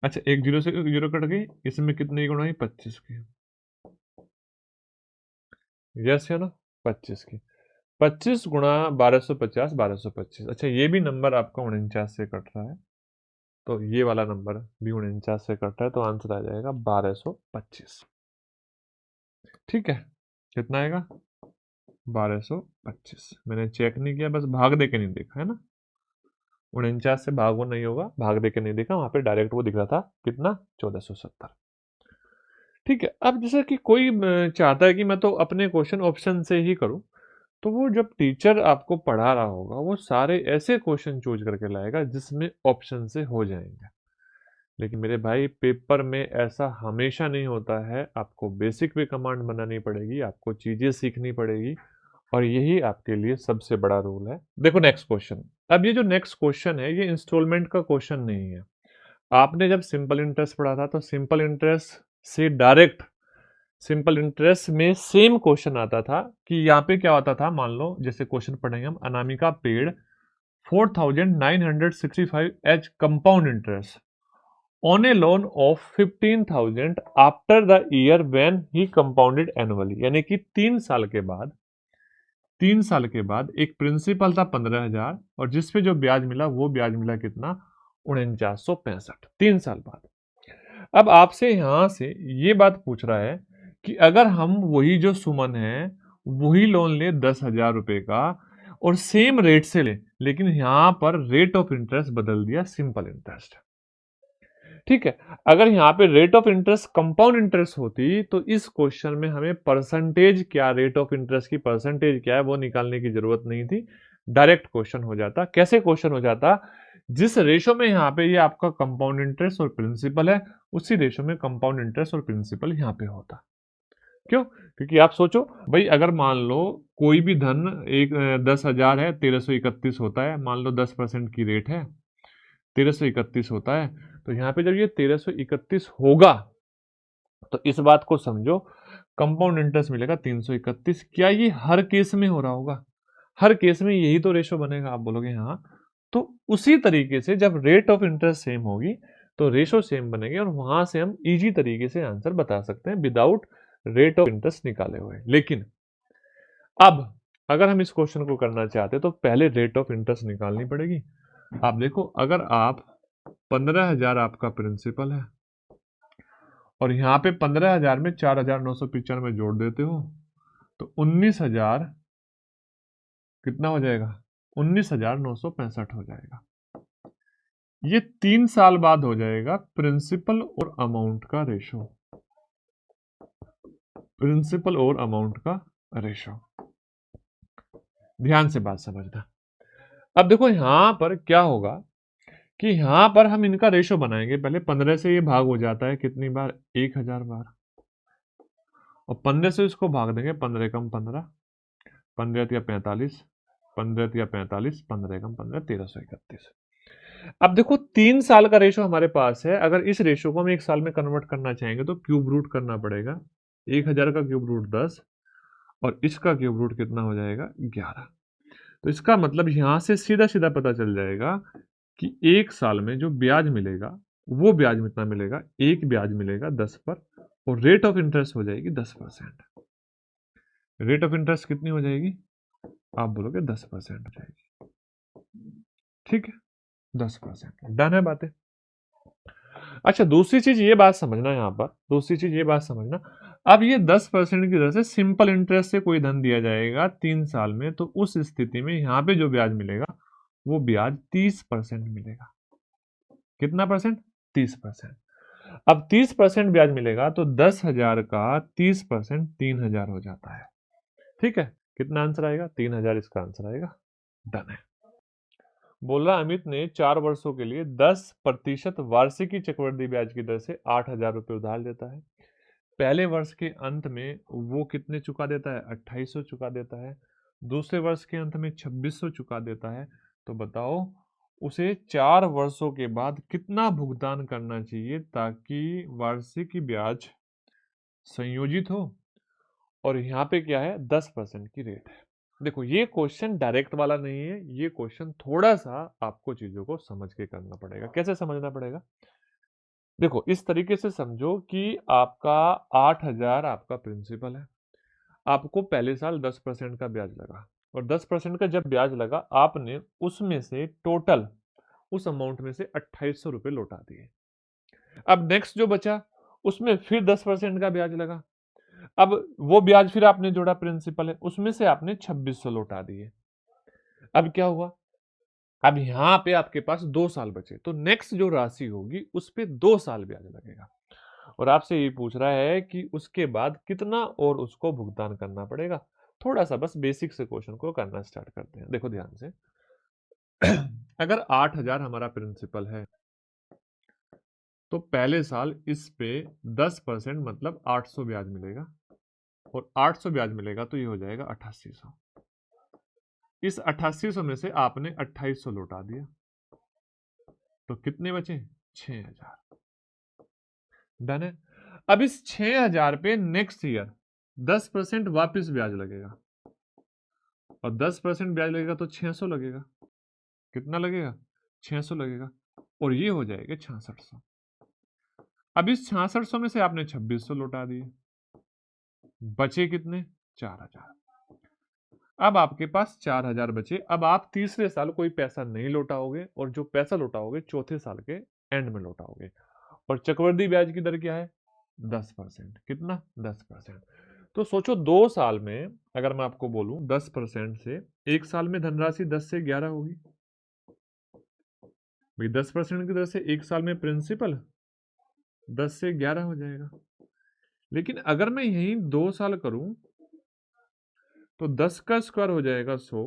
अच्छा, एक जीरो से एक जीरो कट गई, इसमें कितने की गुणा हुई, 25 की। यस या नो, 25 की। 25 गुणा 1250, 1225। अच्छा, ये भी नंबर आपका 49 से कट रहा है, तो ये वाला नंबर भी 49 से कट रहा है, तो आंसर आ जाएगा 1225। ठीक है, कितना आएगा, 1225। मैंने चेक नहीं किया, बस भाग दे के नहीं देखा है ना, 49 से भाग वो नहीं होगा, भाग दे के नहीं देखा, वहां पे डायरेक्ट वो दिख रहा था कितना, 1470। ठीक है, अब जैसे कि कोई चाहता है कि मैं तो अपने क्वेश्चन ऑप्शन से ही करूं, तो वो जब टीचर आपको पढ़ा रहा होगा वो सारे ऐसे क्वेश्चन चूज करके लाएगा जिसमें ऑप्शन से हो जाएंगे। लेकिन मेरे भाई पेपर में ऐसा हमेशा नहीं होता है, आपको बेसिक भी कमांड बनानी पड़ेगी, आपको चीजें सीखनी पड़ेगी, और यही आपके लिए सबसे बड़ा रूल है। देखो नेक्स्ट क्वेश्चन, अब ये जो नेक्स्ट क्वेश्चन है ये इंस्टॉलमेंट का क्वेश्चन नहीं है। आपने जब सिंपल इंटरेस्ट पढ़ा था तो सिंपल इंटरेस्ट से डायरेक्ट सिंपल इंटरेस्ट में सेम क्वेश्चन आता था कि यहाँ पे क्या होता था, मान लो जैसे क्वेश्चन पढ़ेंगे हम, Anamika paid 4965 as compound interest on a loan of 15,000 after the year when he compounded annually. यानी कि 3 साल के बाद एक प्रिंसिपल था 15,000 और जिसपे जो ब्याज मिला वो ब्याज मिला कितना, 4965, 3 साल बाद। अब आपसे यहां से ये बात पूछ रहा है कि अगर हम वही जो सुमन है वही लोन ले 10,000 रुपए का और सेम रेट से ले, लेकिन यहां पर रेट ऑफ इंटरेस्ट बदल दिया सिंपल इंटरेस्ट। ठीक है, अगर यहाँ पे rate of interest compound interest होती तो इस क्वेश्चन में हमें परसेंटेज क्या, रेट ऑफ इंटरेस्ट की परसेंटेज क्या है वो निकालने की जरूरत नहीं थी, डायरेक्ट क्वेश्चन हो जाता। कैसे क्वेश्चन हो जाता, जिस रेशो में यहाँ पे ये आपका कंपाउंड इंटरेस्ट और प्रिंसिपल है उसी रेशो में कंपाउंड इंटरेस्ट और प्रिंसिपल यहाँ पे होता। क्यों, क्योंकि आप सोचो भाई, अगर मान लो कोई भी धन एक 10,000 है, 1331 होता है, मान लो 10% की रेट है, 1331 होता है, तो यहाँ पे जब ये 1331 होगा तो इस बात को समझो, कंपाउंड इंटरेस्ट मिलेगा 331। क्या ये हर केस में हो रहा होगा, हर केस में यही तो रेशो बनेगा, आप बोलोगे हाँ। तो उसी तरीके से जब रेट ऑफ इंटरेस्ट सेम होगी तो रेशो सेम बनेंगे और वहां से हम इजी तरीके से आंसर बता सकते हैं विदाउट रेट ऑफ इंटरेस्ट निकाले हुए। लेकिन अब अगर हम इस क्वेश्चन को करना चाहते हैं तो पहले रेट ऑफ इंटरेस्ट निकालनी पड़ेगी। आप देखो, अगर आप 15,000 आपका प्रिंसिपल है और यहाँ पे 15,000 में 4,995 जोड़ देते हो तो 19,000 कितना हो जाएगा, 19,965 हो जाएगा। ये 3 साल बाद हो जाएगा प्रिंसिपल और अमाउंट का रेशो, प्रिंसिपल और अमाउंट का रेशो। ध्यान से बात समझना। अब देखो यहां पर क्या होगा कि यहां पर हम इनका रेशो बनाएंगे, पहले 15 से ये भाग हो जाता है कितनी बार, 1,000 बार, और 15 से इसको भाग देंगे, 15 कम 15, 15 या 45, 15 या 45, 15 कम 15, 1331। अब देखो 3 साल का रेशो हमारे पास है, अगर इस रेशो को हम 1 साल में कन्वर्ट करना चाहेंगे तो क्यूब रूट करना पड़ेगा। 1000 का क्यूब रूट 10 और इसका क्यूब रूट कितना हो जाएगा 11। तो इसका मतलब यहां से सीधा सीधा पता चल जाएगा कि 1 साल में जो ब्याज मिलेगा वो ब्याज कितना मिलेगा, एक ब्याज मिलेगा 10 पर, और रेट ऑफ इंटरेस्ट हो जाएगी 10%। रेट ऑफ इंटरेस्ट कितनी हो जाएगी, आप बोलोगे 10% हो जाएगी। ठीक है, 10%। डन है बातें। अच्छा, दूसरी चीज ये बात समझना, यहाँ पर दूसरी चीज ये बात समझना, अब ये 10% की दर से सिंपल इंटरेस्ट से कोई धन दिया जाएगा 3 साल में, तो उस स्थिति में यहाँ पे जो ब्याज मिलेगा वो ब्याज 30% मिलेगा। कितना परसेंट, 30%। अब 30% ब्याज मिलेगा तो 10,000 का 30% 3,000 हो जाता है। ठीक है, कितना आंसर आएगा, 3,000 इसका आंसर आएगा। डन है। बोल रहा अमित ने 4 वर्षों के लिए 10% वार्षिकी चक्रवृद्धि ब्याज की दर से 8,000 रुपये उधार लेता है। पहले वर्ष के अंत में वो कितने चुका देता है, 2800 चुका देता है। दूसरे वर्ष के अंत में 2600 चुका देता है। तो बताओ उसे 4 वर्षों के बाद कितना भुगतान करना चाहिए ताकि वार्षिक ब्याज संयोजित हो, और यहाँ पे क्या है 10% की रेट है। देखो ये क्वेश्चन डायरेक्ट वाला नहीं है, ये क्वेश्चन थोड़ा सा आपको चीजों को समझ के करना पड़ेगा। कैसे समझना पड़ेगा, देखो इस तरीके से समझो कि आपका 8,000 आपका प्रिंसिपल है, आपको पहले साल 10% का ब्याज लगा, और 10% का जब ब्याज लगा आपने उसमें से टोटल उस अमाउंट में से 2800 रुपये लौटा दिए। अब नेक्स्ट जो बचा उसमें फिर 10% का ब्याज लगा, अब वो ब्याज फिर आपने जोड़ा, प्रिंसिपल है उसमें से आपने 2600 लौटा दिए। अब क्या हुआ, अब यहां पे आपके पास 2 साल बचे, तो नेक्स्ट जो राशि होगी उस पे 2 साल ब्याज लगेगा, और आपसे ये पूछ रहा है कि उसके बाद कितना और उसको भुगतान करना पड़ेगा। थोड़ा सा बस बेसिक से क्वेश्चन को करना स्टार्ट करते हैं। देखो ध्यान से अगर 8,000 हमारा प्रिंसिपल है तो पहले साल इस पे 10% मतलब 800 ब्याज मिलेगा, और 800 ब्याज मिलेगा तो ये हो जाएगा 8800। इस 8800 में से आपने 2800 लौटा दिया, तो कितने बचे 6,000। डन है। अब इस 6,000 पे नेक्स्ट ईयर 10% वापिस ब्याज लगेगा, और 10% ब्याज लगेगा तो 600 लगेगा। कितना लगेगा, 600 लगेगा, और ये हो जाएगा 6600। अब इस 6600 में से आपने 2600 लौटा दिए, बचे कितने 4,000। अब आपके पास 4,000 बचे। अब आप तीसरे साल कोई पैसा नहीं लौटाओगे, और जो पैसा लौटाओगे चौथे साल के एंड में लौटाओगे, और चक्रवृद्धि ब्याज की दर क्या है 10%। कितना 10%। तो सोचो 2 साल में अगर मैं आपको बोलूं 10% से, एक साल में धनराशि 10 से 11 होगी भाई। 10% की दर से एक साल में प्रिंसिपल 10 से 11 हो जाएगा। लेकिन अगर मैं यही 2 साल करूं तो 10 का स्क्वायर हो जाएगा 100,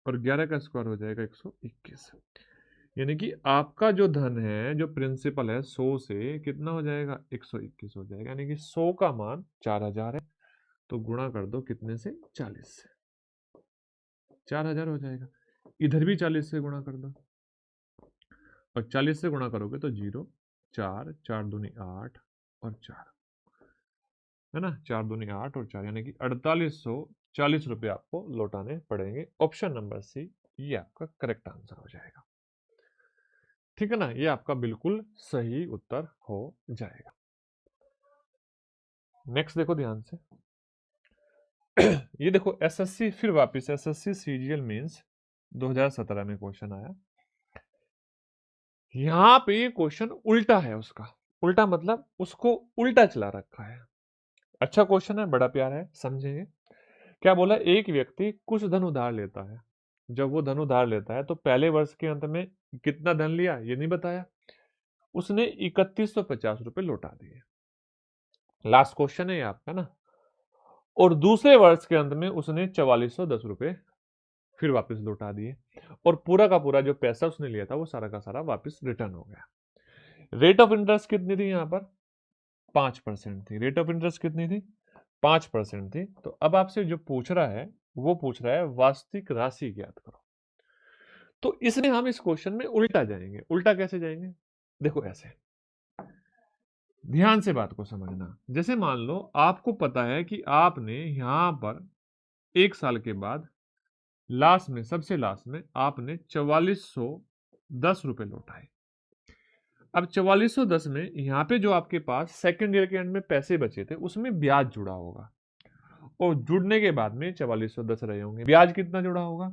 और 11 का स्क्वायर हो जाएगा 121। यानी कि आपका जो धन है, जो प्रिंसिपल है 100 से कितना हो जाएगा 121 हो जाएगा। यानी कि 100 का मान 4,000 है, तो गुणा कर दो कितने से 40 से, 4,000 हो जाएगा। इधर भी 40 से गुणा कर दो, और 40 से गुणा करोगे तो 0, 4, 4 दूनी 8 और 4, है ना, 4 दूनी 8 और 4, यानी कि 4840 रुपये आपको लौटाने पड़ेंगे। ऑप्शन नंबर सी ये आपका करेक्ट आंसर हो जाएगा। ठीक है ना, ये आपका बिल्कुल सही उत्तर हो जाएगा। नेक्स्ट देखो ध्यान से ये देखो एसएससी, फिर वापस एसएससी सीजीएल मेंस 2017 में क्वेश्चन आया। यहां पे क्वेश्चन उल्टा है उसका, उल्टा मतलब उसको उल्टा चला रखा है। अच्छा क्वेश्चन है, बड़ा प्यारा है, समझेंगे। क्या बोला, एक व्यक्ति कुछ धन उधार लेता है। जब वो धन उधार लेता है तो पहले वर्ष के अंत में कितना धन लिया ये नहीं बताया, उसने 3150 रुपए लौटा दिए। लास्ट क्वेश्चन है ये आपका ना। और दूसरे वर्ष के अंत में उसने 4410 रुपए फिर वापस लौटा दिए, और पूरा का पूरा जो पैसा उसने लिया था वो सारा का सारा वापस रिटर्न हो गया। रेट ऑफ इंटरेस्ट कितनी थी यहाँ पर, 5% थी। रेट ऑफ इंटरेस्ट कितनी थी, 5% थी। तो अब आपसे जो पूछ रहा है वो पूछ रहा है वास्तविक राशि ज्ञात करो। तो इसमें हम इस क्वेश्चन में उल्टा जाएंगे। उल्टा कैसे जाएंगे? देखो ऐसे, ध्यान से बात को समझना। जैसे मान लो आपको पता है कि आपने यहां पर 1 साल के बाद लास्ट में, सबसे लास्ट में आपने 4410 रुपए लौटाए। अब 4410 में यहाँ पे जो आपके पास सेकंड ईयर के एंड में पैसे बचे थे उसमें ब्याज जुड़ा होगा, और जुड़ने के बाद में 4410 रहे होंगे। ब्याज कितना जुड़ा होगा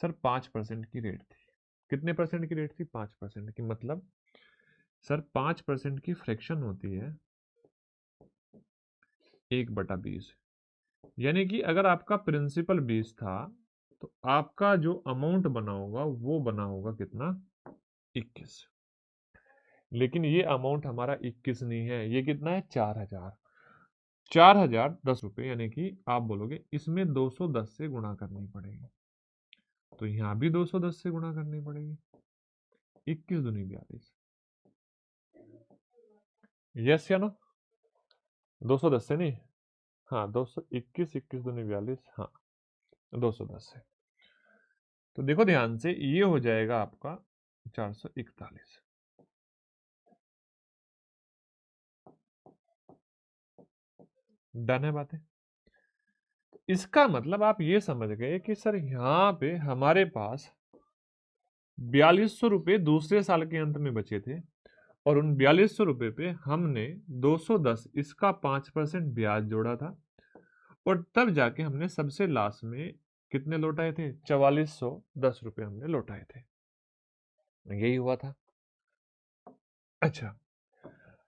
सर? 5% की रेट थी। कितने परसेंट की रेट थी? 5% की। मतलब सर 5% की फ्रैक्शन होती है 1/20। यानी कि अगर आपका प्रिंसिपल 20 था तो आपका जो अमाउंट बना होगा वो बना होगा कितना? 21। लेकिन ये अमाउंट हमारा 21 नहीं है, ये कितना है? 4000। 4010 रुपए, यानी कि आप बोलोगे इसमें 210 से गुणा करनी पड़ेगी, तो यहां भी 210 से गुणा करनी पड़ेगी। 21 दूनी 42। यस या नो? 210 से नहीं, हाँ 221, 21 दूनी 42, हाँ 210 से। तो देखो ध्यान से, ये हो जाएगा आपका 441। डन है बातें? इसका मतलब आप ये समझ गए कि सर यहां पे हमारे पास 4200 रुपये दूसरे साल के अंत में बचे थे, और उन 4200 रुपये पे हमने 210 इसका 5% ब्याज जोड़ा था, और तब जाके हमने सबसे लास्ट में कितने लौटाए थे? 4410 रुपये हमने लौटाए थे। यही हुआ था। अच्छा,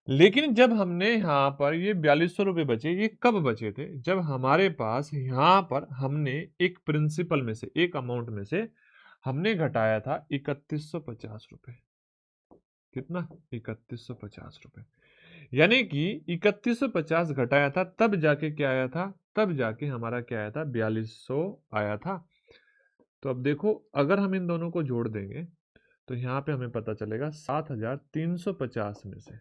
लेकिन जब हमने यहाँ पर ये 4200 रुपये बचे, ये कब बचे थे? जब हमारे पास यहाँ पर हमने एक प्रिंसिपल में से, एक अमाउंट में से हमने घटाया था 3150 रुपये। कितना? 3150 रुपये। यानी कि 3150 घटाया था, तब जाके क्या आया था? तब जाके हमारा क्या आया था? 4200 आया था। तो अब देखो, अगर हम इन दोनों को जोड़ देंगे तो यहाँ पे हमें पता चलेगा 7350 में से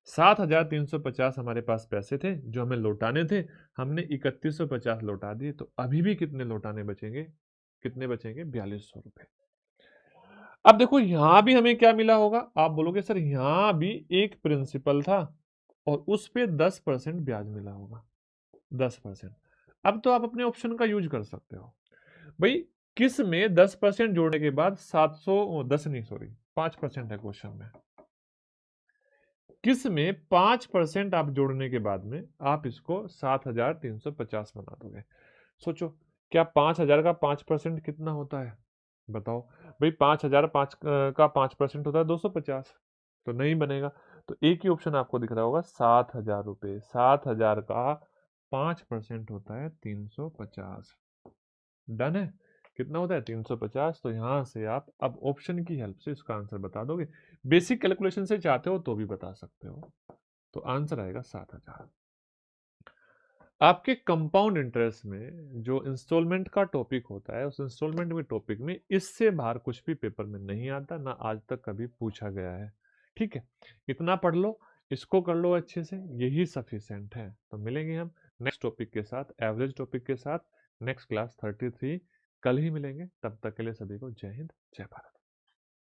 7350 हमारे पास पैसे थे जो हमें लौटाने थे, हमने 3150 लौटा दिए, तो अभी भी कितने लौटाने बचेंगे? कितने बचेंगे? 4200 रुपये। अब देखो यहां भी हमें क्या मिला होगा? आप बोलोगे सर यहां भी एक प्रिंसिपल था और उस पे 10% ब्याज मिला होगा। 10%। अब तो आप अपने ऑप्शन का यूज कर सकते हो भाई। किस में 10% जोड़ने के बाद 710 नहीं, सॉरी 5% है क्वेश्चन में। किस में 5% आप जोड़ने के बाद में आप इसको 7350 बना दोगे? सोचो, क्या 5000 का 5% कितना होता है? बताओ भाई। 5000 का 5% होता है 250, तो नहीं बनेगा। तो एक ही ऑप्शन आपको दिख रहा होगा, 7000 रुपये। 7000 का 5% होता है 350। डन है? कितना होता है? 350। तो यहां से आप अब ऑप्शन की हेल्प से इसका आंसर बता दोगे। बेसिक कैलकुलेशन से चाहते हो तो भी बता सकते हो। तो आंसर आएगा 7000। आपके कंपाउंड इंटरेस्ट में जो इंस्टॉलमेंट का टॉपिक होता है, उस इंस्टॉलमेंट में टॉपिक में इससे बाहर कुछ भी पेपर में नहीं आता, ना आज तक कभी पूछा गया है। ठीक है, इतना पढ़ लो, इसको कर लो अच्छे से, यही सफिशिएंट है। तो मिलेंगे हम नेक्स्ट टॉपिक के साथ, एवरेज टॉपिक के साथ, नेक्स्ट क्लास 33। कल ही मिलेंगे। तब तक के लिए सभी को जय हिंद, जय भारत।